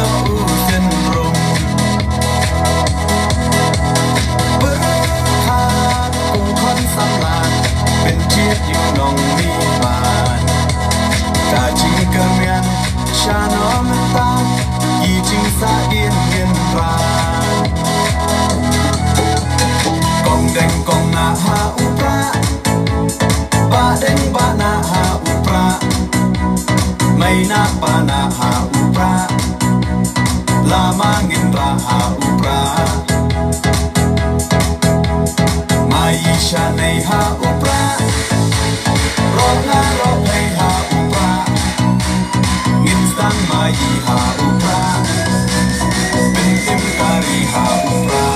no syndrome berhak kon samlanเป็นเจียดอยู่นองมีบานกาจิงเกินเมียนชาโนมันตายีจิงสาเดียนเย็นรากองแดงกองนาหาอุปราบาแดงบานาหาอุปราไม่นาปานาหาอุปราลามางินราหาอุปรามายิชาในหาอุปรารอหน้ารอให้หาอุปรางินสังมายีหาอุปราเป็นติมการีหาอุปรา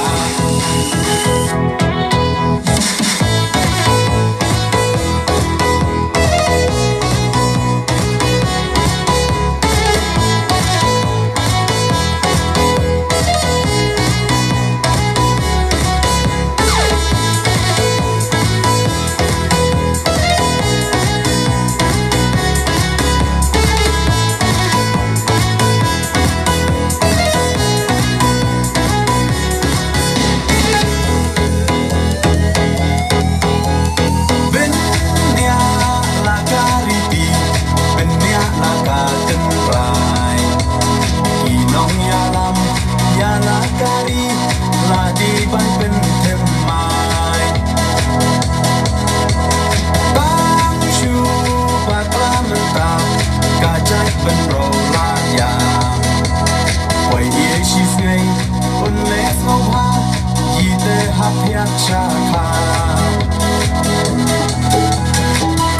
ชาคา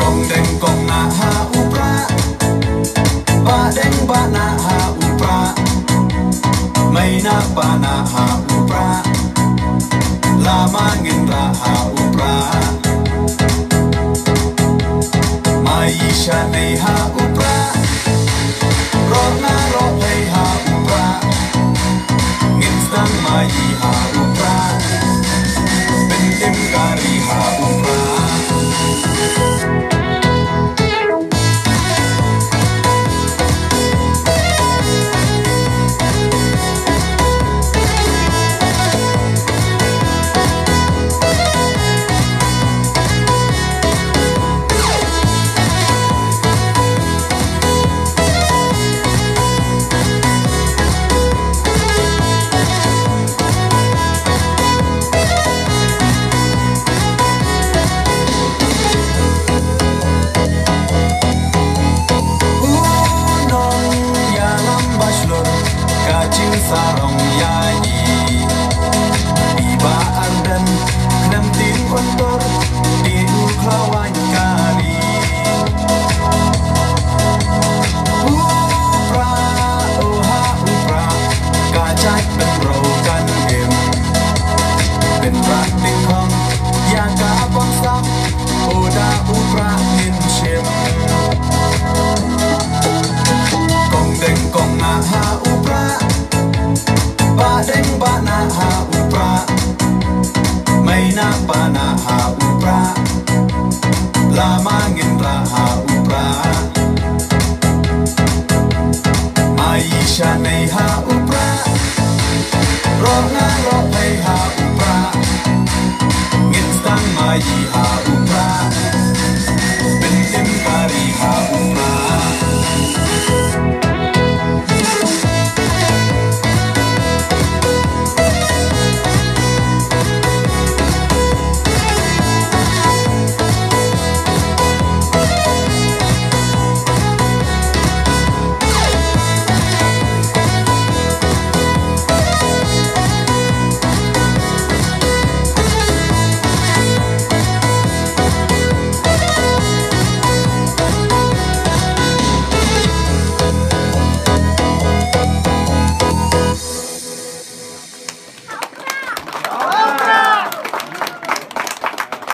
กองแดงกองนาหาอุปราบาแดงบานาหาอุปราไม่นาบานาหาอุปราลามาเงินราหาอุปรามายิชาในหาอุปรารอหน้ารอให้หาอุปราเงินสังมายีหาอุปราเป็นติมการีหาอุปราsarong yayi iba ardan knam tin kontor di uklawan kari upra oha upra kajat ben rokan em ben rak ting hong ya ka bong sam oda upra in shem kong deng kong na ha upra ba đeng ba na ha upra mai na pa na ha upra la ma ngin ra ha upra mai sha nei ha upra ro na ro hai ha upra ngin sang mai ha upra